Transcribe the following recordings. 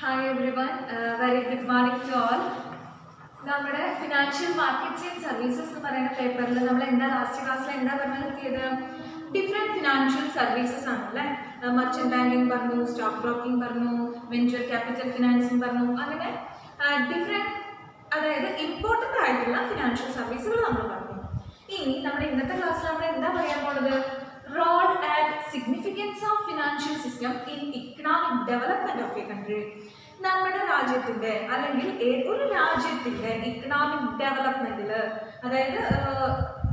Hi everyone, very good morning to all. നമ്മുടെ financial markets and services എന്ന് പറയുന്ന പേപ്പറിൽ നമ്മൾ ലാസ്റ്റ് ക്ലാസ്സിൽ പറഞ്ഞു നിർത്തിയത് ഡിഫറെൻറ്റ് ഫിനാൻഷ്യൽ സർവീസസ് ആണല്ലേ. മർച്ചന്റ് ബാങ്കിങ് പറഞ്ഞു, സ്റ്റോക്ക് ബ്രോക്കിംഗ് പറഞ്ഞു, വെഞ്ചർ ക്യാപിറ്റൽ ഫിനാൻസിങ് പറഞ്ഞു, അങ്ങനെ ഡിഫറെൻറ്റ് അതായത് ഇമ്പോർട്ടൻ്റ് ആയിട്ടുള്ള ഫിനാൻഷ്യൽ സർവീസുകൾ നമ്മൾ പറഞ്ഞു. ഇനി നമ്മുടെ ഇന്നത്തെ ക്ലാസ്സിൽ നമ്മൾ പറയാൻ പോകുന്നത് role and significance of financial system in economic development of a country. നമ്മുടെ രാജ്യത്തിന്റെ അല്ലെങ്കിൽ ഒരു രാജ്യത്തിന്റെ ഇക്കണോമിക് ഡെവലപ്മെന്റിൽ, അതായത്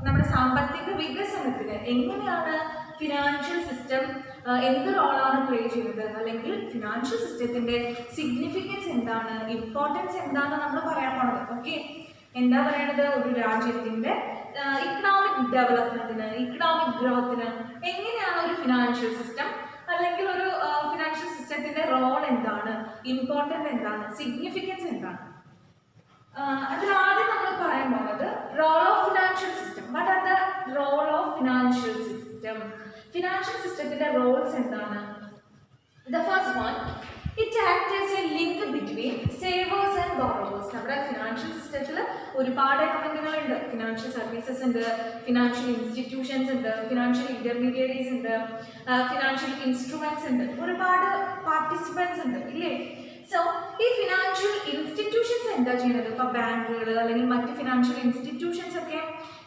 നമ്മുടെ സാമ്പത്തിക വികസനത്തിന് എങ്ങനെയാണ് ഫിനാൻഷ്യൽ സിസ്റ്റം എന്ത് റോളാണ് പ്ലേ ചെയ്യുന്നത്, അല്ലെങ്കിൽ ഫിനാൻഷ്യൽ സിസ്റ്റത്തിന്റെ സിഗ്നിഫിക്കൻസ് എന്താണ്, ഇമ്പോർട്ടൻസ് എന്താണെന്ന് നമ്മൾ പറയാൻ പോണത്. ഓക്കെ, എന്താ പറയണത്? ഒരു രാജ്യത്തിന്റെ ഇക്കണോമിക് ഡെവലപ്മെന്റിന്, ഇക്കണോമിക് ഗ്രോത്തിന് എങ്ങനെയാണ് ഒരു ഫിനാൻഷ്യൽ സിസ്റ്റം അല്ലെങ്കിൽ ഒരു ഫിനാൻഷ്യൽ സിസ്റ്റത്തിന്റെ റോൾ എന്താണ്, ഇമ്പോർട്ടൻറ്റ് എന്താണ്, സിഗ്നിഫിക്കൻസ് എന്താണ്. അതിലാദ്യം നമ്മൾ പറയാൻ പോകുന്നത് role of financial system. What are the role of financial system? Financial സിസ്റ്റത്തിന്റെ റോൾസ് എന്താണ്? The first one, it acts as a link between savers and borrowers. നമ്മുടെ ഫിനാൻഷ്യൽ സിസ്റ്റത്തിൽ ഒരുപാട് എലമെന്റുകൾ ഉണ്ട്. ഫിനാൻഷ്യൽ സർവീസസ് ഉണ്ട്, ഫിനാൻഷ്യൽ ഇൻസ്റ്റിറ്റ്യൂഷൻസ് ഉണ്ട്, ഫിനാൻഷ്യൽ ഇന്റർമീഡിയറീസ് ഉണ്ട്, financial instruments ഉണ്ട്, ഒരുപാട് പാർട്ടിസിപ്പൻസ് ഉണ്ട്, ഇല്ലേ? സോ ഈ ഫിനാൻഷ്യൽ ഇൻസ്റ്റിറ്റ്യൂഷൻസ് എന്താ ചെയ്യുന്നത്? ഇപ്പൊ ബാങ്കുകൾ അല്ലെങ്കിൽ മറ്റ് ഫിനാൻഷ്യൽ ഇൻസ്റ്റിറ്റ്യൂഷൻസ് ഒക്കെ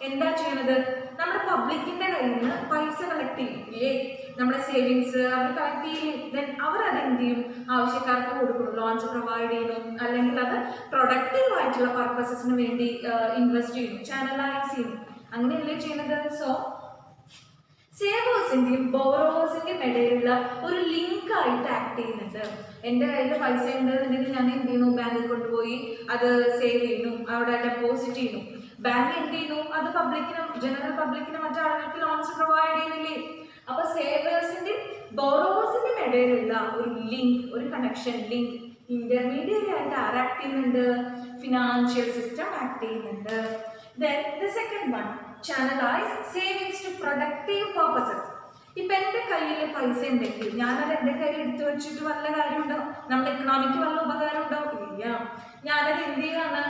എന്താ ചെയ്യുന്നത്? നമ്മുടെ പബ്ലിക്കിന്റെ കയ്യിൽ നിന്ന് പൈസ കളക്ട് ചെയ്യും, ഇല്ലേ? നമ്മുടെ സേവിങ്സ് അവർ കളക്ട് ചെയ്യും. ദെൻ അവർ അത് എന്ത് ചെയ്യും? ആവശ്യക്കാർക്ക് കൊടുക്കും, ലോൺസ് പ്രൊവൈഡ് ചെയ്യുന്നു, അല്ലെങ്കിൽ അത് പ്രൊഡക്റ്റീവ് ആയിട്ടുള്ള പർപ്പസസിന് വേണ്ടി ഇൻവെസ്റ്റ് ചെയ്യുന്നു, ചാനലൈസ് ചെയ്യുന്നു. അങ്ങനെയല്ലേ ചെയ്യുന്നത്? സോ സേവേഴ്സിന്റെയും ബോറോവേഴ്സിന്റെയും ഇടയിലുള്ള ഒരു ലിങ്ക് ആയിട്ട് ആക്ട് ചെയ്യുന്നുണ്ട്. എൻ്റെ കയ്യിൽ പൈസ ഉണ്ടെന്നുണ്ടെങ്കിൽ ഞാൻ എന്ത് ചെയ്യുന്നു? ബാങ്കിൽ കൊണ്ടുപോയി അത് സേവ് ചെയ്യുന്നു, അവിടെ ഡെപ്പോസിറ്റ് ചെയ്യുന്നു. ബാങ്ക് എന്ത് ചെയ്യുന്നു? അത് പബ്ലിക്കിനും ജനറൽ പബ്ലിക്കിനും മറ്റാളുകൾക്ക് ലോൺസ് പ്രൊവൈഡ് ചെയ്യുന്നില്ലേ? അപ്പൊ സേവേഴ്സിന്റെയും ബോറോവേഴ്സിന്റെയും ഇടയിലുള്ള ഒരു ലിങ്ക്, ഒരു കണക്ഷൻ, ലിങ്ക്, ഇന്റർമീഡിയറ്റ് ആയിട്ട് ആക്ട് ചെയ്യുന്നുണ്ട്, ഫിനാൻഷ്യൽ സിസ്റ്റം ആക്ട് ചെയ്യുന്നുണ്ട്. Then the second one, channelize savings to productive purposes. ഇപ്പൊ എൻ്റെ കയ്യിൽ പൈസ ഉണ്ടെങ്കിൽ ഞാനത് എൻ്റെ കയ്യിൽ എടുത്തു വെച്ചിട്ട് വല്ല കാര്യമുണ്ടോ? നമ്മുടെ ഇക്കണോമിക്ക് വല്ല ഉപകാരം ഉണ്ടോ? ഇല്ല. ഞാനത് എന്ത് ചെയ്യാണ്?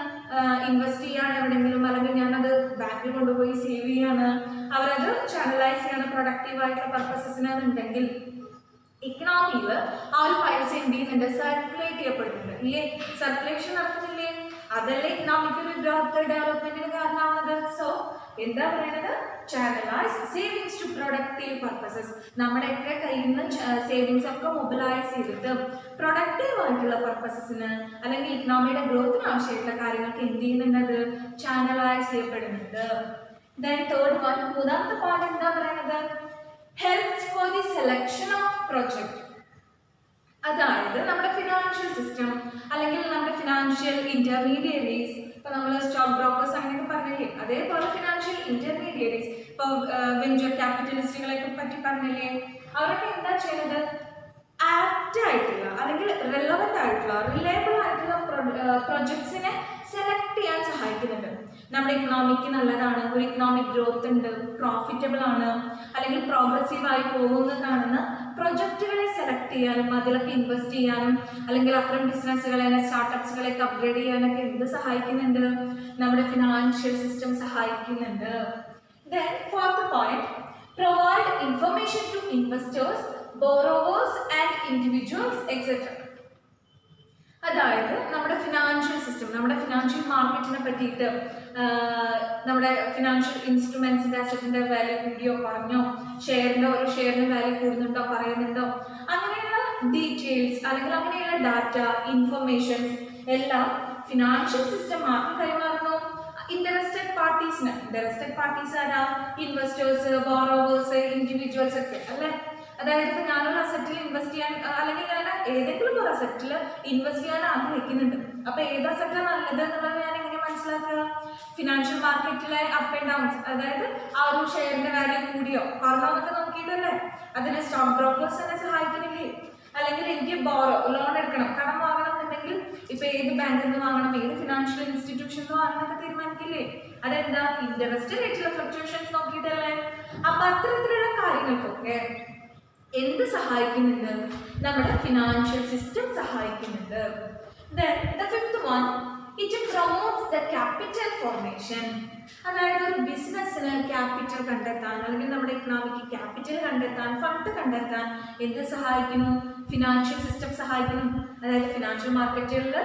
ഇൻവെസ്റ്റ് ചെയ്യാണ് എവിടെയെങ്കിലും, അല്ലെങ്കിൽ ഞാനത് ബാങ്കിൽ കൊണ്ടുപോയി സേവ് ചെയ്യാണ്, അവരത് ചാനലൈസ് ചെയ്യാണ് പ്രൊഡക്റ്റീവ് ആയിട്ടുള്ള പർപ്പസസിനുണ്ടെങ്കിൽ ഇക്കണോമിയിൽ ആ ഒരു പൈസ എന്ത് ചെയ്യുന്നുണ്ട്? സർക്കുലേറ്റ് ചെയ്യപ്പെടുന്നുണ്ട്, ഇല്ലേ? സർക്കുലേഷൻ നടക്കുന്നില്ലേ? അതല്ലേ ഇക്കണോമിക് ഒരു ഗ്രോത്ത് ഡെവലപ്മെന്റിന് കാരണമാവുന്നത്. സോ എന്താ പറയുന്നത്? Channelise savings to productive purposes. നമ്മുടെയൊക്കെ കയ്യിൽ നിന്ന് സേവിങ്സ് ഒക്കെ മൊബിലൈസ് ചെയ്തിട്ട് പ്രൊഡക്റ്റീവ് ആയിട്ടുള്ള പർപ്പസസിന് അല്ലെങ്കിൽ ഇക്കണോമിയുടെ ഗ്രോത്തിന് ആവശ്യമായിട്ടുള്ള കാര്യങ്ങൾക്ക് എന്ത് ചെയ്യുന്നുണ്ട്? അത് ചാനലൈസ് ചെയ്യപ്പെടുന്നുണ്ട്. ദെൻ തേർഡ് വൺ, മൂന്നാമത്തെ പാർട്ട് എന്താ പറയുന്നത്? Helps for the selection of project. അതായത് നമ്മുടെ ഫിനാൻഷ്യൽ സിസ്റ്റം അല്ലെങ്കിൽ നമ്മുടെ ഫിനാൻഷ്യൽ ഇന്റർമീഡിയറീസ്, ഇപ്പൊ നമ്മൾ സ്റ്റോക്ക് ബ്രോക്കേഴ്സ് അങ്ങനെയൊക്കെ പറഞ്ഞില്ലേ, അതേപോലെ ഫിനാൻഷ്യൽ ഇന്റർമീഡിയറീസ്, ഇപ്പൊ വെഞ്ചർ ക്യാപിറ്റലിസ്റ്റുകളെയൊക്കെ പറ്റി പറഞ്ഞില്ലേ, അവരൊക്കെ എന്താ ചെയ്യുന്നത്? ആപ്റ്റ് ആയിട്ടുള്ള അല്ലെങ്കിൽ റെലവൻ്റ് ആയിട്ടുള്ള റിലയബിൾ ആയിട്ടുള്ള പ്രൊജക്ട്സിനെ സെലക്ട് ചെയ്യാൻ സഹായിക്കുന്നുണ്ട്. നമ്മുടെ ഇക്കണോമിക്ക് നല്ലതാണ്, ഒരു ഇക്കണോമിക് ഗ്രോത്ത് ഉണ്ട്, പ്രോഫിറ്റബിൾ ആണ്, അല്ലെങ്കിൽ പ്രോഗ്രസീവ് ആയി പോകുന്നതാണെന്ന് പ്രൊജക്റ്റുകളെ സെലക്ട് ചെയ്യാനും അതിലൊക്കെ ഇൻവെസ്റ്റ് ചെയ്യാനും അല്ലെങ്കിൽ അത്തരം ബിസിനസ്സുകളെ, സ്റ്റാർട്ടപ്സുകളെയൊക്കെ അപ്ഗ്രേഡ് ചെയ്യാനൊക്കെ എന്ത് സഹായിക്കുന്നുണ്ട്? നമ്മുടെ ഫിനാൻഷ്യൽ സിസ്റ്റം സഹായിക്കുന്നുണ്ട്. Then fourth point, provide information to investors, borrowers and individuals etc. അതായത് നമ്മുടെ ഫിനാൻഷ്യൽ സിസ്റ്റം, നമ്മുടെ ഫിനാൻഷ്യൽ മാർക്കറ്റിനെ പറ്റിയിട്ട്, നമ്മുടെ ഫിനാൻഷ്യൽ ഇൻസ്ട്രുമെന്റ്സിന്റെ അസറ്റിന്റെ വാല്യൂ കൂടിയോ കുറഞ്ഞോ, ഷെയറിന്റെ ഓരോ ഷെയറിന്റെ വാല്യൂ കൂടുന്നുണ്ടോ പറയുന്നുണ്ടോ, അങ്ങനെയുള്ള ഡീറ്റെയിൽസ് അല്ലെങ്കിൽ അങ്ങനെയുള്ള ഡാറ്റ, ഇൻഫർമേഷൻസ് എല്ലാം ഫിനാൻഷ്യൽ സിസ്റ്റം ആർക്ക് കൈമാറുന്നു? ഇൻട്രസ്റ്റഡ് പാർട്ടീസിന്. ഇൻട്രസ്റ്റഡ് പാർട്ടീസ് ആരാ? ഇൻവെസ്റ്റേഴ്സ്, ബോറോവേഴ്സ്, ഇൻഡിവിജ്വൽസ് ഒക്കെ അല്ലേ? അതായത് ഇപ്പൊ ഞാനൊരു അസറ്റിൽ ഇൻവെസ്റ്റ് ചെയ്യാൻ അല്ലെങ്കിൽ ഞാൻ ഏതെങ്കിലും ഒരു അസറ്റിൽ ഇൻവെസ്റ്റ് ചെയ്യാൻ ആഗ്രഹിക്കുന്നുണ്ട്. അപ്പൊ ഏത് അസറ്റാണ് നല്ലത് എന്നുള്ളത് ഞാൻ എങ്ങനെ മനസ്സിലാക്കുക? ഫിനാൻഷ്യൽ മാർക്കറ്റിലെ അപ്പ് ആൻഡ് ഡൗൺസ്, അതായത് ആ ഒരു ഷെയറിന്റെ വാല്യൂ കൂടിയോ കുറഞ്ഞോ എന്നൊക്കെ നോക്കിയിട്ടല്ലേ അതിനെ സ്റ്റോക്ക് ബ്രോക്കേഴ്സ് തന്നെ സഹായിക്കുന്നില്ലേ? അല്ലെങ്കിൽ എനിക്ക് ലോൺ എടുക്കണം, കടം വാങ്ങണം എന്നുണ്ടെങ്കിൽ ഇപ്പൊ ഏത് ബാങ്കിൽ നിന്ന് വാങ്ങണം, ഏത് ഫിനാൻഷ്യൽ ഇൻസ്റ്റിറ്റ്യൂഷനിൽ നിന്ന് വാങ്ങണം എന്നൊക്കെ തീരുമാനിക്കില്ലേ? അതെന്താ? ഇൻട്രസ്റ്റ് റേറ്റിലെ ഫ്ലക്ച്വേഷൻസ് നോക്കിയിട്ടല്ലേ? അപ്പൊ അത്തരത്തിലുള്ള കാര്യങ്ങൾക്കൊക്കെ എന്ത് സഹായിക്കുന്നുണ്ട്? നമ്മുടെ ഫിനാൻഷ്യൽ സിസ്റ്റം സഹായിക്കുന്നുണ്ട്. Then the fifth one, it promotes the capital formation. അതായത് ഒരു ബിസിനസ്സിന് ക്യാപിറ്റൽ കണ്ടെത്താൻ അല്ലെങ്കിൽ നമ്മുടെ ഇക്കണോമിക്ക് ക്യാപിറ്റൽ കണ്ടെത്താൻ, ഫണ്ട് കണ്ടെത്താൻ എന്ത് സഹായിക്കുന്നു? ഫിനാൻഷ്യൽ സിസ്റ്റം സഹായിക്കുന്നു. അതായത് ഫിനാൻഷ്യൽ മാർക്കറ്റുകളിൽ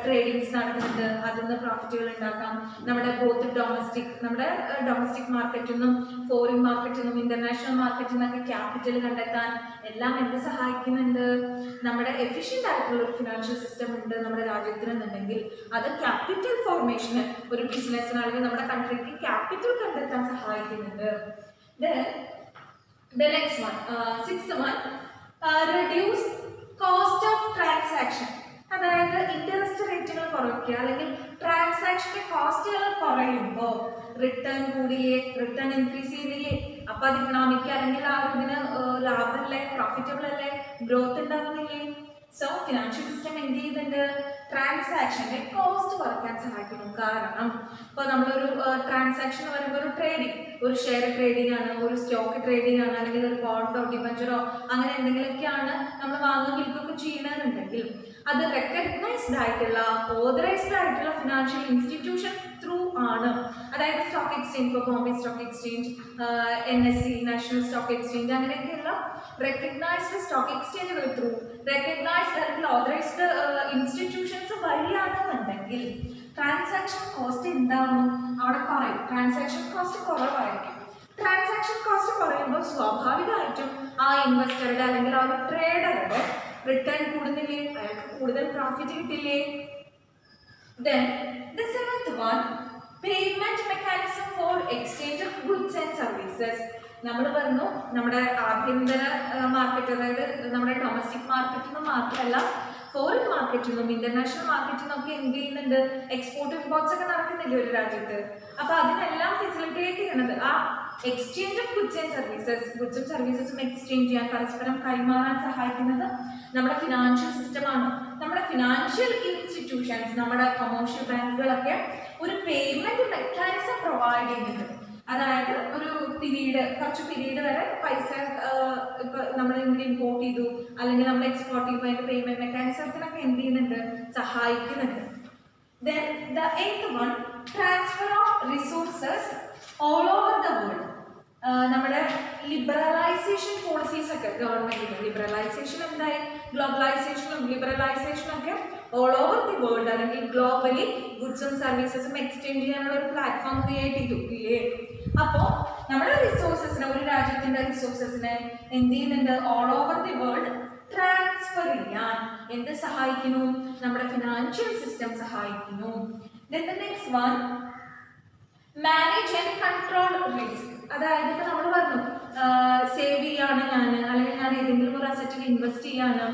ട്രേഡിങ്സ് നടക്കുന്നുണ്ട്, അതിൽ നിന്ന് പ്രോഫിറ്റുകൾ ഉണ്ടാക്കാം. നമ്മുടെ ഡൊമസ്റ്റിക് മാർക്കറ്റിൽ നിന്നും ഫോറിൻ മാർക്കറ്റിൽ നിന്നും ഇന്റർനാഷണൽ മാർക്കറ്റിൽ നിന്നൊക്കെ ക്യാപിറ്റൽ കണ്ടെത്താൻ എല്ലാം എന്ത് സഹായിക്കുന്നുണ്ട്? നമ്മുടെ എഫിഷ്യൻ്റ് ആയിട്ടുള്ള ഒരു ഫിനാൻഷ്യൽ സിസ്റ്റം ഉണ്ട് നമ്മുടെ രാജ്യത്തിനെന്നുണ്ടെങ്കിൽ അത് ക്യാപിറ്റൽ ഫോർമേഷന്, ഒരു ബിസിനസ്സിന് അല്ലെങ്കിൽ നമ്മുടെ കൺട്രിക്ക് ക്യാപിറ്റൽ കണ്ടെത്താൻ സഹായിക്കുന്നുണ്ട്. The next one, sixth one, reduce cost of transaction. അതായത് ഇൻട്രസ്റ്റ് റേറ്റുകൾ കുറയ്ക്കുക അല്ലെങ്കിൽ ട്രാൻസാക്ഷന്റെ കോസ്റ്റുകൾ കുറയുമ്പോൾ റിട്ടേൺ കൂടിയേ, റിട്ടേൺ ഇൻക്രീസ് ചെയ്യുന്നില്ലേ? അപ്പൊ അത് ഇക്കണോമിക്ക് അല്ലെങ്കിൽ ആ ഒരു ഇതിന് ലാഭമല്ലേ, പ്രോഫിറ്റബിൾ അല്ലേ, ഗ്രോത്ത് ഉണ്ടാകുന്നില്ലേ? സോ ഫിനാൻഷ്യൽ സിസ്റ്റം എന്ത് ചെയ്യുന്നുണ്ട്? ട്രാൻസാക്ഷന്റെ കോസ്റ്റ് കുറയ്ക്കാൻ സഹായിക്കുന്നു. കാരണം ഇപ്പോൾ നമ്മളൊരു ട്രാൻസാക്ഷൻ എന്ന് പറയുമ്പോൾ ഒരു ട്രേഡിംഗ്, ഒരു ഷെയർ ട്രേഡിംഗ് ആണ്, ഒരു സ്റ്റോക്ക് ട്രേഡിംഗ് ആണ്, അല്ലെങ്കിൽ ഒരു ബോണ്ടോ ഡിബഞ്ചറോ അങ്ങനെ എന്തെങ്കിലുമൊക്കെയാണ് നമ്മൾ വാങ്ങുകയും വിൽക്കുകയൊക്കെ ചെയ്യണമെന്നുണ്ടെങ്കിൽ അത് റെക്കഗ്നൈസ്ഡ് ആയിട്ടുള്ള, ഓതറൈസ്ഡ് ആയിട്ടുള്ള ഫിനാൻഷ്യൽ ഇൻസ്റ്റിറ്റ്യൂഷൻ ത്രൂ ആണ്. അതായത് സ്റ്റോക്ക് എക്സ്ചേഞ്ച്, ഇപ്പോൾ Bombay stock exchange, NSE national stock exchange, അങ്ങനെയൊക്കെയുള്ള റെക്കഗ്നൈസ്ഡ് സ്റ്റോക്ക് എക്സ്ചേഞ്ചുകൾ ത്രൂ റെക്കഗ്നൈസ്ഡ് അല്ലെങ്കിൽ ഓതറൈസ്ഡ് ഇൻസ്റ്റിറ്റ്യൂഷൻസ് വഴിയാണെന്നുണ്ടെങ്കിൽ ട്രാൻസാക്ഷൻ കോസ്റ്റ് എന്താവും? അവിടെ കുറയും. ട്രാൻസാക്ഷൻ കോസ്റ്റ് കുറവായിരിക്കും. ട്രാൻസാക്ഷൻ കോസ്റ്റ് കുറയുമ്പോൾ സ്വാഭാവികമായിട്ടും ആ ഇൻവെസ്റ്ററുടെ അല്ലെങ്കിൽ ആ ഒരു ട്രേഡറുടെ റിട്ടേൺ കൂടുന്നില്ലേ? അയാൾക്ക് കൂടുതൽ പ്രോഫിറ്റ് കിട്ടില്ലേ? Then the seventh one, payment mechanism for exchange of goods and services. നമ്മൾ പറഞ്ഞു നമ്മുടെ ആഭ്യന്തര മാർക്കറ്റ്, അതായത് നമ്മുടെ ഡൊമസ്റ്റിക് മാർക്കറ്റിൽ നിന്നും മാത്രമല്ല ഫോറിൻ മാർക്കറ്റിൽ നിന്നും ഇന്റർനാഷണൽ മാർക്കറ്റിൽ നിന്നൊക്കെ എന്ത് ചെയ്യുന്നുണ്ട്? എക്സ്പോർട്ട് ഇമ്പോർട്ട്സ് ഒക്കെ നടക്കുന്നില്ലേ ഒരു രാജ്യത്ത്? അപ്പൊ അതിനെല്ലാം ഫെസിലിറ്റേറ്റ് ചെയ്യുന്നത് ആ exchange of goods and services, ഗുഡ്സും സർവീസസും എക്സ്ചേഞ്ച് ചെയ്യാൻ, പരസ്പരം കൈമാറാൻ സഹായിക്കുന്നത് നമ്മുടെ ഫിനാൻഷ്യൽ സിസ്റ്റമാണ്. നമ്മുടെ ഫിനാൻഷ്യൽ ഇൻസ്റ്റിറ്റ്യൂഷൻസ്, നമ്മുടെ കൊമേഴ്ഷ്യൽ ബാങ്കുകളൊക്കെ ഒരു പേയ്മെന്റ് മെക്കാനിസം പ്രൊവൈഡ് ചെയ്യുന്നുണ്ട്. അതായത് ഒരു കുറച്ച് പീരീഡ് വരെ പൈസ ഇപ്പൊ നമ്മൾ ഇങ്ങനെ ഇമ്പോർട്ട് ചെയ്തു അല്ലെങ്കിൽ നമ്മൾ എക്സ്പോർട്ട് ചെയ്യുമ്പോൾ അതിന്റെ പേയ്മെന്റ് മെക്കാനിസത്തിനൊക്കെ എന്ത് ചെയ്യുന്നുണ്ട്? സഹായിക്കുന്നുണ്ട്. Then the eighth one, transfer of resources all over the world. നമ്മുടെ ലിബറലൈസേഷൻ പോളിസീസ് ഒക്കെ ഗവൺമെന്റിന്, ലിബറലൈസേഷൻ എന്തായി? ഗ്ലോബലൈസേഷനും ലിബറലൈസേഷനും ഒക്കെ ഓൾ ഓവർ ദി വേൾഡ് അല്ലെങ്കിൽ ഗ്ലോബലി ഗുഡ്സും സർവീസസും എക്സ്ചേഞ്ച് ചെയ്യാനുള്ള ഒരു പ്ലാറ്റ്ഫോം ക്രിയേറ്റ് ചെയ്തു ഇല്ലേ? അപ്പോൾ നമ്മുടെ റിസോഴ്സസിനെ, ഒരു രാജ്യത്തിന്റെ റിസോഴ്സസിനെ എന്ത് ചെയ്യുന്നുണ്ട്? All over the world transfer ചെയ്യാൻ എന്ത് സഹായിക്കുന്നു? നമ്മുടെ ഫിനാൻഷ്യൽ സിസ്റ്റം സഹായിക്കുന്നു. Then the next one, manage and control risk. അതായത് ഇപ്പൊ നമ്മൾ പറഞ്ഞു സേവ് ചെയ്യാണ് ഞാൻ, അല്ലെങ്കിൽ ഞാൻ ഏതെങ്കിലും ഒരു അസറ്റിൽ ഇൻവെസ്റ്റ് ചെയ്യാണ്,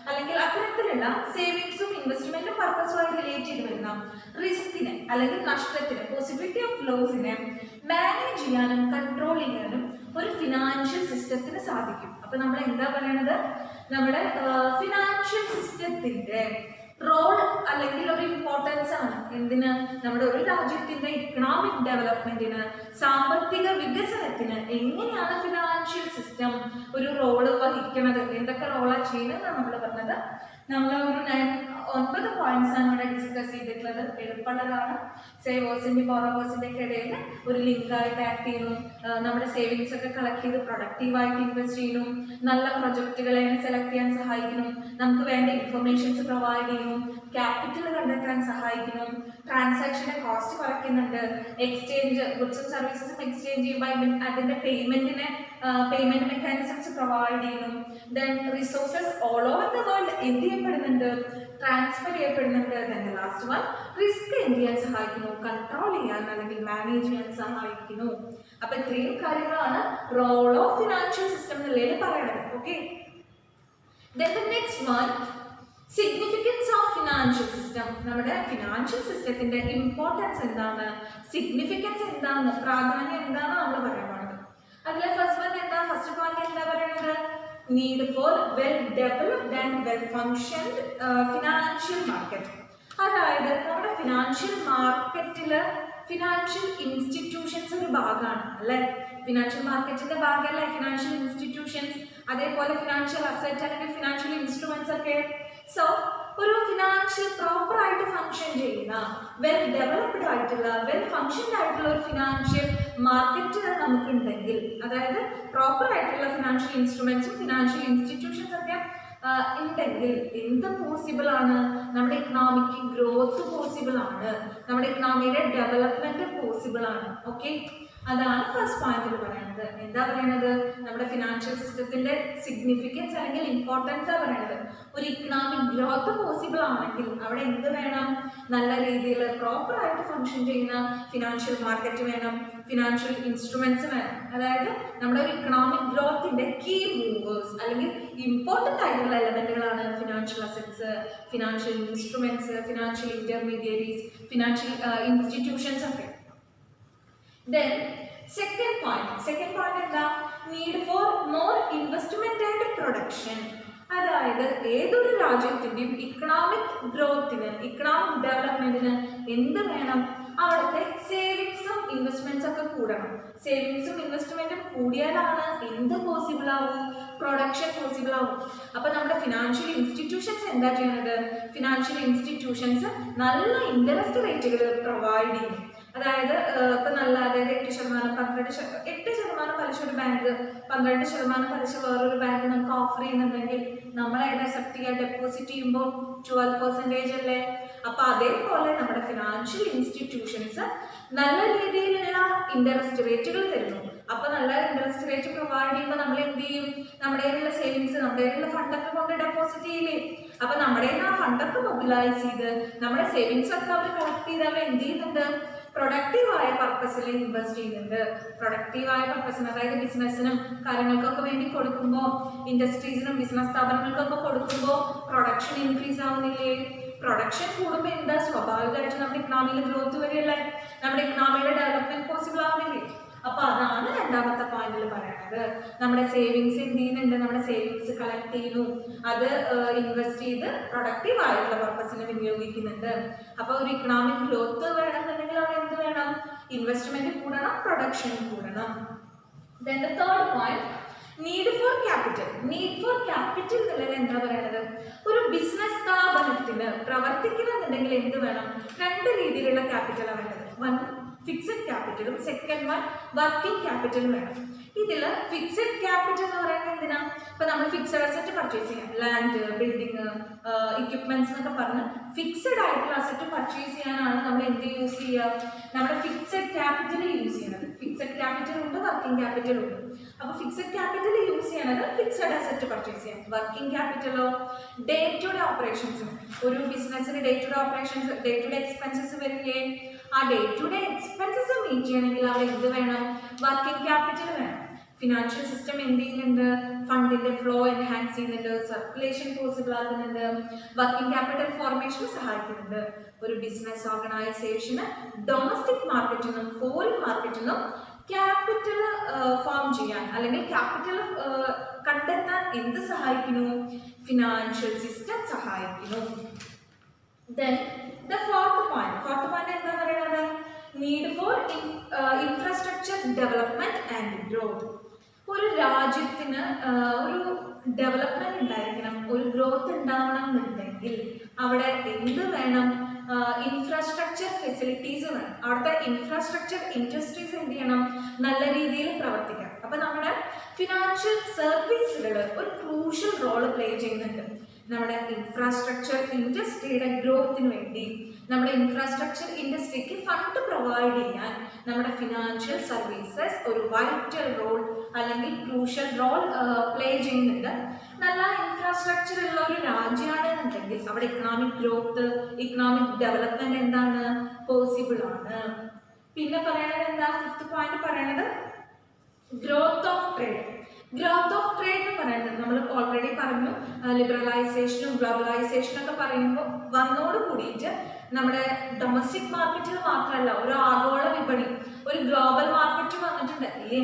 അല്ലെങ്കിൽ അത്തരത്തിലുള്ള സേവിങ്സും ഇൻവെസ്റ്റ്മെന്റും പർപ്പസുമായി റിലേറ്റ് ചെയ്ത് വരുന്ന റിസ്കിനെ അല്ലെങ്കിൽ നഷ്ടത്തിന്, പോസിബിലിറ്റി ഓഫ് ലോസിനെ മാനേജ് ചെയ്യാനും കൺട്രോൾ ചെയ്യാനും ഒരു ഫിനാൻഷ്യൽ സിസ്റ്റത്തിന് സാധിക്കും. അപ്പൊ നമ്മൾ എന്താ പറയണത്? നമ്മുടെ ഫിനാൻഷ്യൽ സിസ്റ്റത്തിന്റെ റോൾ അല്ലെങ്കിൽ ഒരു ഇമ്പോർട്ടൻസ് ആണ് എന്തിന്? നമ്മുടെ ഒരു രാജ്യത്തിന്റെ ഇക്കണോമിക് ഡെവലപ്മെന്റിന്, സാമ്പത്തിക വികസനത്തിന് എങ്ങനെയാണ് ഫിനാൻഷ്യൽ സിസ്റ്റം ഒരു റോള് വഹിക്കുന്നത്, എന്തൊക്കെ റോളാണ് ചെയ്യുന്നത് നമ്മൾ പറഞ്ഞത്. നമ്മൾ ഒരു 9 പോയിന്റ്സ് ആണ് ഇവിടെ ഡിസ്കസ് ചെയ്തിട്ടുള്ളത്. എളുപ്പമുള്ളതാണ്. സേവേഴ്സിന്റെ ബോറോവേഴ്സിന്റെ ഒക്കെ ഇടയിൽ ഒരു ലിങ്ക് ആയിട്ട് ആക്ട് ചെയ്യുന്നു. നമ്മുടെ സേവിങ്സ് ഒക്കെ കളക്ട് ചെയ്ത് പ്രൊഡക്റ്റീവായിട്ട് ഇൻവെസ്റ്റ് ചെയ്യുന്നു. നല്ല പ്രൊജക്റ്റുകളെ സെലക്ട് ചെയ്യാൻ സഹായിക്കുന്നു. നമുക്ക് വേണ്ട ഇൻഫർമേഷൻസ് പ്രൊവൈഡ് ചെയ്യുന്നു. ക്യാപിറ്റൽ കണ്ടെത്താൻ സഹായിക്കുന്നു. ട്രാൻസാക്ഷന്റെ കോസ്റ്റ് കുറയ്ക്കുന്നുണ്ട്. എക്സ്ചേഞ്ച്, ഗുഡ്സും സർവീസസും എക്സ്ചേഞ്ച് ചെയ്യുമ്പോൾ അതിന്റെ പേയ്മെന്റ് മെക്കാനിസംസ് പ്രൊവൈഡ് ചെയ്യുന്നു. Then resources all over the world എന്ത് ചെയ്യപ്പെടുന്നുണ്ട്? ട്രാൻസ്ഫർ ചെയ്യപ്പെടുന്നുണ്ട്. Then the last one, risk എന്ത് ചെയ്യാൻ സഹായിക്കുന്നു? കൺട്രോൾ ചെയ്യാൻ അല്ലെങ്കിൽ മാനേജ് ചെയ്യാൻ സഹായിക്കുന്നു. അപ്പൊ ഇത്രയും കാര്യങ്ങളാണ് റോൾ ഓഫ് ഫിനാൻഷ്യൽ സിസ്റ്റം എന്നുള്ളതിൽ പറയണത്. Okay. Then the next one, significance of financial system. നമ്മുടെ ഫിനാൻഷ്യൽ സിസ്റ്റത്തിന്റെ ഇമ്പോർട്ടൻസ് എന്താണ്, സിഗ്നിഫിക്കൻസ് എന്താണ്, പ്രാധാന്യം എന്താണ് നമ്മൾ പറയാൻ പാടുന്നത്. അതിലെ ഫസ്റ്റ് പോയിന്റ് എന്താ പറയുന്നത്? Need for well developed and well functioned financial market. അതായത് നമ്മുടെ ഫിനാൻഷ്യൽ മാർക്കറ്റില് ഫിനാൻഷ്യൽ ഇൻസ്റ്റിറ്റ്യൂഷൻസ് ഒരു ഭാഗമാണ് അല്ലെ? ഫിനാൻഷ്യൽ മാർക്കറ്റിന്റെ ഭാഗമല്ലേ ഫിനാൻഷ്യൽ ഇൻസ്റ്റിറ്റ്യൂഷൻസ്. അതേപോലെ ഫിനാൻഷ്യൽ അസറ്റ് അല്ലെങ്കിൽ ഫിനാൻഷ്യൽ ഇൻസ്ട്രുമെന്റ്സ് ഒക്കെ. സോ ഒരു ഫിനാൻഷ്യൽ പ്രോപ്പർ ആയിട്ട് ഫംഗ്ഷൻ ചെയ്യുന്ന വെൽ ഡെവലപ്ഡ് ആയിട്ടുള്ള വെൽ ഫംഗ്ഷൻഡ് ആയിട്ടുള്ള ഒരു ഫിനാൻഷ്യൽ മാർക്കറ്റ് നമുക്കുണ്ടെങ്കിൽ, അതായത് പ്രോപ്പർ ആയിട്ടുള്ള ഫിനാൻഷ്യൽ ഇൻസ്ട്രുമെന്റ്സും ഫിനാൻഷ്യൽ ഇൻസ്റ്റിറ്റ്യൂഷൻസ് ഒക്കെ ഉണ്ടെങ്കിൽ എന്ത് പോസിബിൾ ആണ്? നമ്മുടെ ഇക്കണോമിക്ക് ഗ്രോത്ത് പോസിബിൾ ആണ്, നമ്മുടെ ഇക്കണോമിയുടെ ഡെവലപ്മെന്റ് പോസിബിൾ ആണ്. ഓക്കെ, അതാണ് ഫസ്റ്റ് പോയിന്റിൽ പറയുന്നത്. എന്താ പറയുന്നത്? നമ്മുടെ ഫിനാൻഷ്യൽ സിസ്റ്റത്തിന്റെ സിഗ്നിഫിക്കൻസ് അല്ലെങ്കിൽ ഇമ്പോർട്ടൻസ് ആ പറയുന്നത്. ഒരു ഇക്കണോമിക് ഗ്രോത്ത് പോസിബിൾ ആണെങ്കിൽ അവിടെ എന്ത് വേണം? നല്ല രീതിയിൽ പ്രോപ്പർ ആയിട്ട് ഫംഗ്ഷൻ ചെയ്യുന്ന ഫിനാൻഷ്യൽ മാർക്കറ്റ് വേണം, ഫിനാൻഷ്യൽ ഇൻസ്ട്രുമെന്റ്സ് വേണം. അതായത് നമ്മുടെ ഒരു ഇക്കണോമിക് ഗ്രോത്തിന്റെ കീ മൂവേഴ്സ് അല്ലെങ്കിൽ ഇമ്പോർട്ടൻ്റ് ആയിട്ടുള്ള എലമെന്റുകളാണ് financial assets, financial instruments, financial intermediaries, financial institutions ഒക്കെ. Then second point എന്താ? Need for more investment and production. അതായത് ഏതൊരു രാജ്യത്തിന്റെയും ഇക്കണോമിക് ഗ്രോത്തിന്, ഇക്കണോമിക് ഡെവലപ്മെന്റിന് എന്ത് വേണം? അവിടുത്തെ സേവിങ്സും ഇൻവെസ്റ്റ്മെന്റ്സ് ഒക്കെ കൂടണം. സേവിങ്സും ഇൻവെസ്റ്റ്മെന്റും കൂടിയാലാണ് എന്ത് പോസിബിൾ ആവും? പ്രൊഡക്ഷൻ പോസിബിൾ ആവും. അപ്പൊ നമ്മുടെ ഫിനാൻഷ്യൽ ഇൻസ്റ്റിറ്റ്യൂഷൻസ് എന്താ ചെയ്യുന്നത്? ഫിനാൻഷ്യൽ ഇൻസ്റ്റിറ്റ്യൂഷൻസ് നല്ല ഇൻട്രസ്റ്റ് റേറ്റുകൾ പ്രൊവൈഡ് ചെയ്യും. അതായത് ഇപ്പൊ നല്ല, അതായത് 8%, 8% പലിശ ഒരു ബാങ്ക്, 12% പലിശ വേറൊരു ബാങ്ക് നമുക്ക് ഓഫർ ചെയ്യുന്നുണ്ടെങ്കിൽ നമ്മൾ ഏത് അക്സെപ്റ്റ് ചെയ്യുക? ഡെപ്പോസിറ്റ് ചെയ്യുമ്പോൾ 12% അല്ലേ? അപ്പൊ അതേപോലെ നമ്മുടെ ഫിനാൻഷ്യൽ ഇൻസ്റ്റിറ്റ്യൂഷൻസ് നല്ല രീതിയിലുള്ള ഇൻട്രസ്റ്റ് റേറ്റുകൾ തരുന്നു. അപ്പൊ നല്ല ഇൻട്രസ്റ്റ് റേറ്റ് പ്രൊവൈഡ് ചെയ്യുമ്പോൾ നമ്മൾ എന്ത് ചെയ്യും? നമ്മുടെ കയ്യിലുള്ള സേവിങ്സ്, നമ്മുടെ കയ്യിലുള്ള ഫണ്ടൊക്കെ കൊണ്ട് ഡെപ്പോസിറ്റ് ചെയ്യില്ലേ? അപ്പൊ നമ്മുടെ ആ ഫണ്ടൊക്കെ മൊബിലൈസ് ചെയ്ത് നമ്മുടെ സേവിങ്സ് ഒക്കെ അവർ കളക്ട് ചെയ്ത് അവർ എന്ത് ചെയ്യുന്നുണ്ട്? പ്രൊഡക്റ്റീവായ പർപ്പസിൽ ഇൻവെസ്റ്റ് ചെയ്യുന്നുണ്ട്. പ്രൊഡക്റ്റീവായ പർപ്പസിന്, അതായത് ബിസിനസ്സിനും കാര്യങ്ങൾക്കൊക്കെ വേണ്ടി കൊടുക്കുമ്പോൾ, ഇൻഡസ്ട്രീസിനും ബിസിനസ് സ്ഥാപനങ്ങൾക്കൊക്കെ കൊടുക്കുമ്പോൾ പ്രൊഡക്ഷൻ ഇൻക്രീസ് ആവുന്നില്ലേ? പ്രൊഡക്ഷൻ കൂടുമ്പോൾ എന്താ? സ്വാഭാവികമായിട്ട് നമ്മുടെ ഇക്കണോമിയിൽ ഗ്രോത്ത് വരികയല്ലേ? നമ്മുടെ ഇക്കണോമിയുടെ ഡെവലപ്മെന്റ് പോസിബിൾ ആവുന്നില്ലേ? അപ്പൊ അതാണ് രണ്ടാമത്തെ പോയിന്റിൽ പറയുന്നത്. നമ്മുടെ സേവിങ്സ് എന്ത് ചെയ്യുന്നുണ്ട്? നമ്മുടെ സേവിങ്സ് കളക്ട് ചെയ്യുന്നു, അത് ഇൻവെസ്റ്റ് ചെയ്ത് പ്രൊഡക്റ്റീവ് ആയിട്ടുള്ള പർപ്പസിന് വിനിയോഗിക്കുന്നുണ്ട്. അപ്പൊ ഒരു ഇക്കണോമിക് ഗ്രോത്ത് വേണമെന്നുണ്ടെങ്കിൽ അവിടെ എന്ത് വേണം? ഇൻവെസ്റ്റ്മെന്റ് കൂടണം, പ്രൊഡക്ഷൻ കൂടണം. Then the third point, need for capital. Need for capital എന്നുള്ളത് എന്താ പറയുന്നത്? ഒരു ബിസിനസ് സ്ഥാപനത്തിന് പ്രവർത്തിക്കണമെന്നുണ്ടെങ്കിൽ എന്ത് വേണം? രണ്ട് രീതിയിലുള്ള ക്യാപിറ്റലാണ് വേണ്ടത്. വൺ ഫിക്സഡ് ക്യാപിറ്റലും സെക്കൻഡ് വൺ വർക്കിംഗ് ക്യാപിറ്റലും വേണം. ഇതിൽ ഫിക്സഡ് ക്യാപിറ്റൽ എന്ന് പറയുന്നത് എന്തിനാ? ഇപ്പൊ നമ്മൾ ഫിക്സഡ് അസറ്റ് പർച്ചേസ് ചെയ്യാം, ലാൻഡ്, ബിൽഡിംഗ്, ഇക്വിപ്മെന്റ്സ് എന്നൊക്കെ പറഞ്ഞ് ഫിക്സഡ് ആയിട്ടുള്ള അസറ്റ് പർച്ചേസ് ചെയ്യാനാണ് നമ്മൾ എന്ത് യൂസ് ചെയ്യുക? നമ്മുടെ ഫിക്സഡ് ക്യാപിറ്റൽ യൂസ് ചെയ്യുന്നത്. ഫിക്സഡ് ക്യാപിറ്റൽ ഉണ്ട്, വർക്കിംഗ് ക്യാപിറ്റൽ ഉണ്ട്. അപ്പൊ ഫിക്സഡ് ക്യാപിറ്റൽ യൂസ് ചെയ്യണത് ഫിക്സഡ് അസറ്റ് പർച്ചേസ് ചെയ്യാം. വർക്കിംഗ് ക്യാപിറ്റലോ ഡേ ടു ഡേ ഓപ്പറേഷൻസ്. ഒരു ബിസിനസ്സിന് day to day operations, day to day expenses വരില്ലേ? ആ day to day expenses meet ചെയ്യണമെങ്കിൽ അവിടെ എന്ത് വേണം? വർക്കിംഗ് ക്യാപിറ്റൽ വേണം. ഫിനാൻഷ്യൽ സിസ്റ്റം എന്ത് ചെയ്യുന്നുണ്ട്? ഫണ്ടിന്റെ ഫ്ലോ എൻഹാൻസ് ചെയ്യുന്നുണ്ട്, സർക്കുലേഷൻ പോസിബിൾ ആക്കുന്നുണ്ട്, വർക്കിംഗ് ക്യാപിറ്റൽ ഫോർമേഷന് സഹായിക്കുന്നുണ്ട്. ഒരു ബിസിനസ് ഓർഗനൈസേഷന് ഡൊമസ്റ്റിക് മാർക്കറ്റിൽ നിന്നും ഫോറിൻ മാർക്കറ്റിൽ നിന്നും ക്യാപിറ്റൽ ഫോം ചെയ്യാൻ അല്ലെങ്കിൽ ക്യാപിറ്റൽ കണ്ടെത്താൻ എന്ത് സഹായിക്കുന്നു? ഫിനാൻഷ്യൽ സിസ്റ്റം സഹായിക്കുന്നു. Then the fourth point എന്താ പറയുന്നത്? Need for infrastructure development and growth. ഒരു രാജ്യത്തിന് ഒരു ഡെവലപ്മെന്റ് ഉണ്ടായിരിക്കണം, ഒരു ഗ്രോത്ത് ഉണ്ടാവണം എന്നുണ്ടെങ്കിൽ അവിടെ എന്ത് വേണം? ഇൻഫ്രാസ്ട്രക്ചർ ഫെസിലിറ്റീസ് വേണം. അവിടുത്തെ ഇൻഫ്രാസ്ട്രക്ചർ ഇൻഡസ്ട്രീസ് എന്ത് ചെയ്യണം? നല്ല രീതിയിൽ പ്രവർത്തിക്കണം. അപ്പൊ നമ്മുടെ ഫിനാൻഷ്യൽ സർവീസുകൾ ഒരു ക്രൂഷ്യൽ റോള് പ്ലേ ചെയ്യുന്നുണ്ട്. നമ്മുടെ ഇൻഫ്രാസ്ട്രക്ചർ ഇൻഡസ്ട്രിയുടെ ഗ്രോത്തിന് വേണ്ടി, നമ്മുടെ ഇൻഫ്രാസ്ട്രക്ചർ ഇൻഡസ്ട്രിക്ക് ഫണ്ട് പ്രൊവൈഡ് ചെയ്യാൻ നമ്മുടെ ഫിനാൻഷ്യൽ സർവീസസ് ഒരു വൈറ്റൽ റോൾ അല്ലെങ്കിൽ ക്രൂഷ്യൽ റോൾ പ്ലേ ചെയ്യുന്നുണ്ട്. നല്ല ഇൻഫ്രാസ്ട്രക്ചർ ഉള്ള ഒരു രാജ്യമാണെന്നുണ്ടെങ്കിൽ അവിടെ ഇക്കണോമിക് ഗ്രോത്ത്, ഇക്കണോമിക് ഡെവലപ്മെന്റ് എന്താണ്? പോസിബിൾ ആണ്. പിന്നെ പറയണത് എന്താ? ഫിഫ്ത്ത് പോയിന്റ് പറയണത് growth of trade. Growth of trade എന്ന് പറയുന്നത് നമ്മൾ ഓൾറെഡി പറഞ്ഞു, ലിബറലൈസേഷനും ഗ്ലോബലൈസേഷനും ഒക്കെ പറയുമ്പോൾ വന്നോട് കൂടിയിട്ട് നമ്മുടെ ഡൊമസ്റ്റിക് മാർക്കറ്റിൽ മാത്രമല്ല ഒരു ആഗോള വിപണി, ഒരു ഗ്ലോബൽ മാർക്കറ്റ് വന്നിട്ടുണ്ട് അല്ലേ?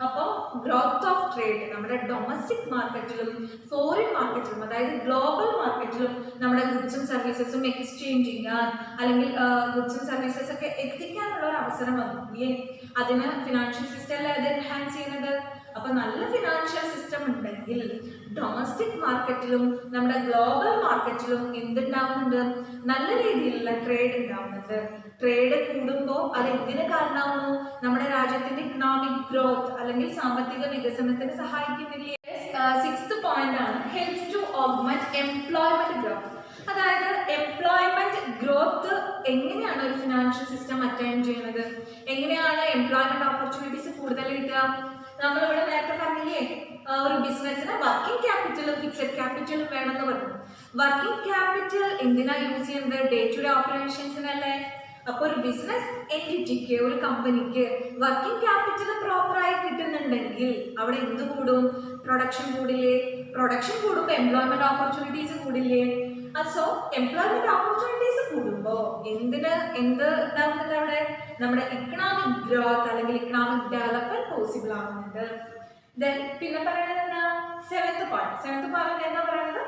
അപ്പോൾ ഗ്രോത്ത് ഓഫ് ട്രേഡ് നമ്മുടെ ഡൊമസ്റ്റിക് മാർക്കറ്റിലും ഫോറിൻ മാർക്കറ്റിലും, അതായത് ഗ്ലോബൽ മാർക്കറ്റിലും നമ്മുടെ ഗുഡ്സും സർവീസസും എക്സ്ചേഞ്ച് ചെയ്യാൻ അല്ലെങ്കിൽ ഗുഡ്സും സർവീസസ് ഒക്കെ എത്തിക്കാനുള്ള ഒരു അവസരം വന്നു. അതിന് ഫിനാൻഷ്യൽ സിസ്റ്റം അത് എൻഹാൻസ് ചെയ്യുന്നത്. അപ്പൊ നല്ല ഫിനാൻഷ്യൽ സിസ്റ്റം ഉണ്ടെങ്കിൽ ഡൊമസ്റ്റിക് മാർക്കറ്റിലും നമ്മുടെ ഗ്ലോബൽ മാർക്കറ്റിലും എന്തുണ്ടാവുന്നുണ്ട്, നല്ല രീതിയിലുള്ള ട്രേഡ് ഉണ്ടാവുന്നുണ്ട്. ട്രേഡ് കൂടുമ്പോൾ അത് എന്തിനു കാരണമാവുന്നു, നമ്മുടെ രാജ്യത്തിന്റെ ഇക്കണോമിക് ഗ്രോത്ത് അല്ലെങ്കിൽ സാമ്പത്തിക വികസനത്തിന് സഹായിക്കുന്നില്ലേ. സിക്സ്ത് പോയിന്റ് ആണ് helps to augment employment growth. അതായത് എംപ്ലോയ്മെന്റ് ഗ്രോത്ത് എങ്ങനെയാണ് ഒരു ഫിനാൻഷ്യൽ സിസ്റ്റം അറ്റൈൻ ചെയ്യുന്നത്, എങ്ങനെയാണ് എംപ്ലോയ്മെന്റ് ഓപ്പർച്യൂണിറ്റീസ് കൂടുതൽ കിട്ടുക. നമ്മളിവിടെ നേരത്തെ പറഞ്ഞില്ലേ, ഒരു ബിസിനസ്സിന് വർക്കിംഗ് ക്യാപിറ്റലും ഫിക്സഡ് ക്യാപിറ്റലും വേണമെന്ന് പറഞ്ഞു. വർക്കിംഗ് ക്യാപിറ്റൽ എന്തിനാ യൂസ് ചെയ്യുന്നത്, ഡേ ടു ഡേ ഓപ്പറേഷൻസിനല്ലേ. അപ്പൊ ഒരു ബിസിനസ് എൻറ്റിറ്റിക്ക്, ഒരു കമ്പനിക്ക് വർക്കിംഗ് ക്യാപിറ്റൽ പ്രോപ്പറായി കിട്ടുന്നുണ്ടെങ്കിൽ അവിടെ എന്ത് കൂടും, പ്രൊഡക്ഷൻ കൂടില്ലേ. പ്രൊഡക്ഷൻ കൂടുമ്പോൾ എംപ്ലോയ്മെന്റ് ഓപ്പർച്യൂണിറ്റീസ് കൂടില്ലേ. സോ എംപ്ലോയ്മെന്റ് ഓപ്പർച്യൂണിറ്റീസ് കൂടുമ്പോ എന്ത് ഉണ്ടാവുന്നുണ്ട്, അവിടെ നമ്മുടെ ഇക്കണോമിക് ഗ്രോത്ത് അല്ലെങ്കിൽ ഇക്കണോമിക് ഡെവലപ്മെന്റ് പോസിബിൾ ആവുന്നുണ്ട്. ദെൻ പിന്നെ പറയുന്നത് എന്താ, സെവൻത് പോയിന്റ് എന്താ പറയുന്നത്,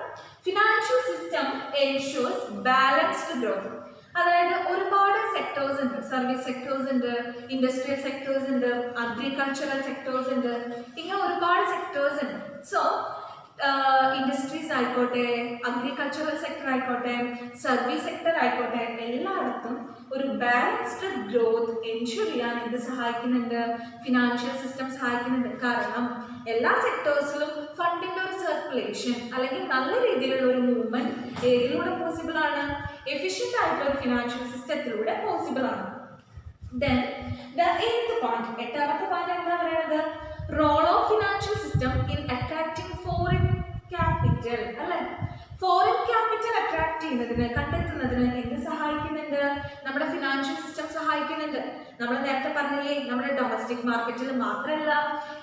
financial system ensures balanced growth. അതായത് ഒരുപാട് സെക്ടേഴ്സ് ഉണ്ട്, സർവീസ് സെക്ടേഴ്സ് ഉണ്ട്, ഇൻഡസ്ട്രിയൽ സെക്ടേഴ്സ് ഉണ്ട്, അഗ്രികൾച്ചറൽ സെക്ടേഴ്സ് ഉണ്ട്, ഇങ്ങനെ ഒരുപാട് സെക്ടേഴ്സ് ഉണ്ട്. സോ ഇൻഡസ്ട്രീസ് ആയിക്കോട്ടെ, അഗ്രികൾച്ചറൽ സെക്ടർ ആയിക്കോട്ടെ, സർവീസ് സെക്ടർ ആയിക്കോട്ടെ, എല്ലായിടത്തും ഒരു ബാലൻസ്ഡ് ഗ്രോത്ത് എൻഷുർ ചെയ്യാൻ എന്ത് സഹായിക്കുന്നുണ്ട്, ഫിനാൻഷ്യൽ സിസ്റ്റം സഹായിക്കുന്നുണ്ട്. കാരണം എല്ലാ സെക്ടേഴ്സിലും ഫണ്ടിന്റെ ഒരു സർക്കുലേഷൻ അല്ലെങ്കിൽ നല്ല രീതിയിലുള്ള ഒരു മൂവ്മെന്റ് ഏതിലൂടെ പോസിബിൾ ആണ്, എഫിഷ്യന്റ് ആയിട്ടുള്ള ഒരു ഫിനാൻഷ്യൽ സിസ്റ്റത്തിലൂടെ പോസിബിൾ ആണ്. ദെൻ ദ എയ്ത്ത് പോയിന്റ്, എട്ടാമത്തെ പോയിന്റ് എന്താ പറയുന്നത്, role of financial system in attracting foreign capital. അല്ലെ, ഫോറിൻ ക്യാപിറ്റൽ അട്രാക്ട് ചെയ്യുന്നതിന്, കണ്ടെത്തുന്നതിന് എന്ത് സഹായിക്കുന്നുണ്ട്, നമ്മുടെ ഫിനാൻഷ്യൽ സിസ്റ്റം സഹായിക്കുന്നുണ്ട്. നമ്മൾ നേരത്തെ പറഞ്ഞില്ലേ, നമ്മുടെ ഡൊമസ്റ്റിക് മാർക്കറ്റിൽ മാത്രമല്ല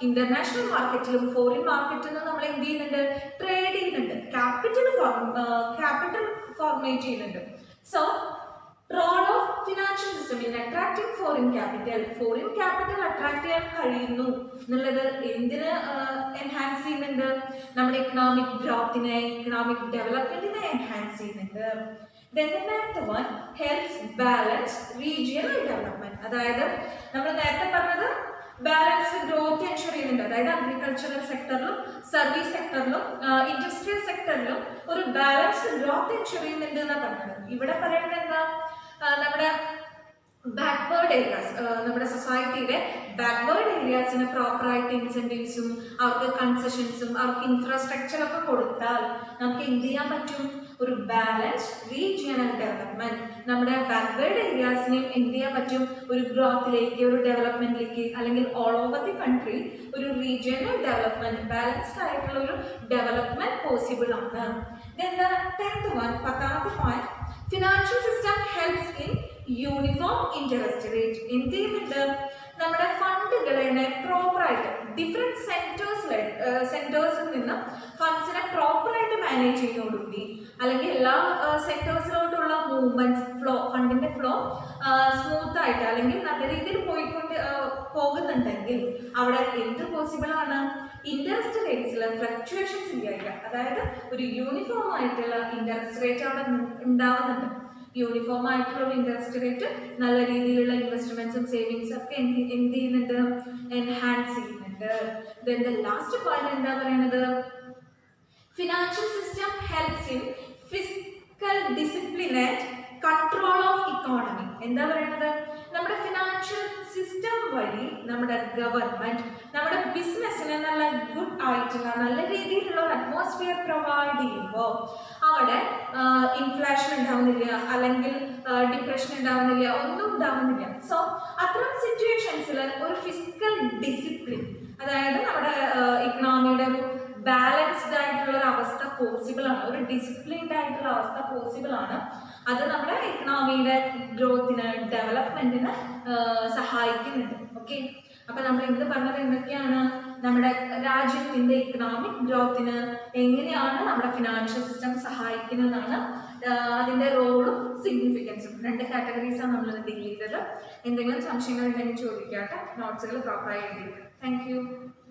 ഇന്റർനാഷണൽ മാർക്കറ്റിലും ഫോറിൻ മാർക്കറ്റിലും നമ്മൾ എന്ത് ചെയ്യുന്നുണ്ട്, ട്രേഡ് ചെയ്യുന്നുണ്ട്, ക്യാപിറ്റൽ ഫോർമേറ്റ് ചെയ്യുന്നുണ്ട്. So role of financial system in attracting foreign capital attract ചെയ്യാൻ കഴിയുന്നു എന്നുള്ളത് എന്തിന് എൻഹാൻസ് ചെയ്യുന്നുണ്ട്, നമ്മുടെ ഇക്കണോമിക് ഗ്രോത്തിനെ, ഇക്കണോമിക് ഡെവലപ്മെന്റിനെ എൻഹാൻസ് ചെയ്യുന്നുണ്ട്. Then the ninth one helps balance regional development. അതായത് നമ്മൾ നേരത്തെ പറഞ്ഞത് ബാലൻസ്ഡ് ഗ്രോത്ത് എൻഷുർ ചെയ്യുന്നുണ്ട്. അതായത് അഗ്രികൾച്ചറൽ സെക്ടറിലും സർവീസ് സെക്ടറിലും ഇൻഡസ്ട്രിയൽ സെക്ടറിലും ഒരു ബാലൻസ്ഡ് ഗ്രോത്ത് എൻഷുർ ചെയ്യുന്നുണ്ട് എന്നാണ് പറഞ്ഞത്. ഇവിടെ പറയുന്നത് എന്താ, നമ്മുടെ ബാക്ക്വേർഡ് ഏരിയാസ്, നമ്മുടെ സൊസൈറ്റിയുടെ ബാക്ക്വേർഡ് ഏരിയാസിന് പ്രോപ്പറായിട്ട് ഇൻസെന്റീവ്സും അവർക്ക് കൺസെഷൻസും അവർക്ക് ഇൻഫ്രാസ്ട്രക്ചർ ഒക്കെ കൊടുത്താൽ നമുക്ക് എന്ത് ചെയ്യാൻ പറ്റും, ഒരു ബാലൻസ്ഡ് റീജിയണൽ ഡെവലപ്മെന്റ്. നമ്മുടെ ബാക്ക്വേർഡ് ഏരിയാസിനെയും എന്ത് ചെയ്യാൻ പറ്റും, ഒരു ഗ്രോത്തിലേക്ക്, ഒരു ഡെവലപ്മെന്റിലേക്ക്, അല്ലെങ്കിൽ ഓൾ ഓവർ ദി കൺട്രി ഒരു റീജിയണൽ ഡെവലപ്മെന്റ്, ബാലൻസ്ഡ് ആയിട്ടുള്ള ഒരു ഡെവലപ്മെന്റ് പോസിബിൾ ആണ്. Then the 10th one, പത്താമത്തെ point, financial system helps in uniform interest rate. എന്ത് ചെയ്യുന്നുണ്ട്, നമ്മുടെ ഫണ്ടുകളെ പ്രോപ്പറായിട്ട് ഡിഫറെന്റ് സെന്റേഴ്സിൽ നിന്ന് ഫണ്ട്സിനെ പ്രോപ്പറായിട്ട് മാനേജ് ചെയ്യുന്നതോടുകൂടി, അല്ലെങ്കിൽ എല്ലാ സെക്ടേഴ്സിലോട്ടുള്ള മൂവ്മെന്റ്സ് ഫ്ലോ, ഫണ്ടിന്റെ ഫ്ലോ സ്മൂത്ത് ആയിട്ട് അല്ലെങ്കിൽ നല്ല രീതിയിൽ പോകുന്നുണ്ടെങ്കിൽ അവിടെ എന്ത് പോസിബിൾ ആണ്, ഇൻട്രസ്റ്റ് റേറ്റ്സിൽ ഫ്ലക്ച്വേഷൻസ് ഇല്ലായിരിക്കാം. അതായത് ഒരു യൂണിഫോം ആയിട്ടുള്ള ഇൻട്രസ്റ്റ് റേറ്റ് അവിടെ ഉണ്ടാവുന്നുണ്ട്. യൂണിഫോം ആയിട്ടുള്ള ഒരു ഇൻട്രസ്റ്റ് റേറ്റ് നല്ല രീതിയിലുള്ള ഇൻവെസ്റ്റ്മെന്റ്സും സേവിങ്സും ഒക്കെ എന്ത് ചെയ്യുന്നുണ്ട്, എൻഹാൻസ് ചെയ്യുന്നുണ്ട്. ദെൻ ദ ലാസ്റ്റ് പോയിന്റ് എന്താ പറയുന്നത്, financial system helps in fiscal discipline and control of economy. എന്താ പറയുന്നത്, നമ്മുടെ ഫിനാൻഷ്യൽ സിസ്റ്റം വഴി നമ്മുടെ ഗവൺമെന്റ് നമ്മുടെ ബിസിനസ്സിന് നല്ല ഗുഡ് ആയിട്ടുള്ള നല്ല രീതിയിലുള്ള ഒരു അറ്റ്മോസ്ഫിയർ പ്രൊവൈഡ് ചെയ്യുമ്പോൾ അവിടെ ഇൻഫ്ലേഷൻ ഉണ്ടാവുന്നില്ല, അല്ലെങ്കിൽ ഡിപ്രഷൻ ഉണ്ടാവുന്നില്ല, ഒന്നും ഉണ്ടാവുന്നില്ല. സോ അത്തരം സിറ്റുവേഷൻസിൽ ഒരു ഫിസിക്കൽ ഡിസിപ്ലിൻ, അതായത് നമ്മുടെ ഇക്കണോമിയുടെ ഒരു ബാലൻസ്ഡ് ആയിട്ടുള്ള ഒരു അവസ്ഥ പോസിബിൾ ആണ്, ഒരു ഡിസിപ്ലിൻഡ് ആയിട്ടുള്ള അവസ്ഥ പോസിബിൾ ആണ്. അത് നമ്മുടെ ഇക്കണോമിയുടെ ഗ്രോത്തിന്, ഡെവലപ്മെന്റിന് സഹായിക്കുന്നുണ്ട്. ഓക്കെ, അപ്പൊ നമ്മൾ എന്ത് പറഞ്ഞത് എന്തൊക്കെയാണ്, നമ്മുടെ രാജ്യത്തിന്റെ ഇക്കണോമിക് ഗ്രോത്തിന് എങ്ങനെയാണ് നമ്മുടെ ഫിനാൻഷ്യൽ സിസ്റ്റം സഹായിക്കുന്നതാണ്, അതിന്റെ റോളും സിഗ്നിഫിക്കൻസും. രണ്ട് കാറ്റഗറീസാണ് നമ്മൾ ഡീൽ ചെയ്തത്. എന്തെങ്കിലും സംശയങ്ങൾ ഉണ്ടെങ്കിൽ ചോദിക്കാട്ടെ, നോട്ട്സുകൾ പ്രോപ്പറായി എഴുതിയിട്ട്. Thank you.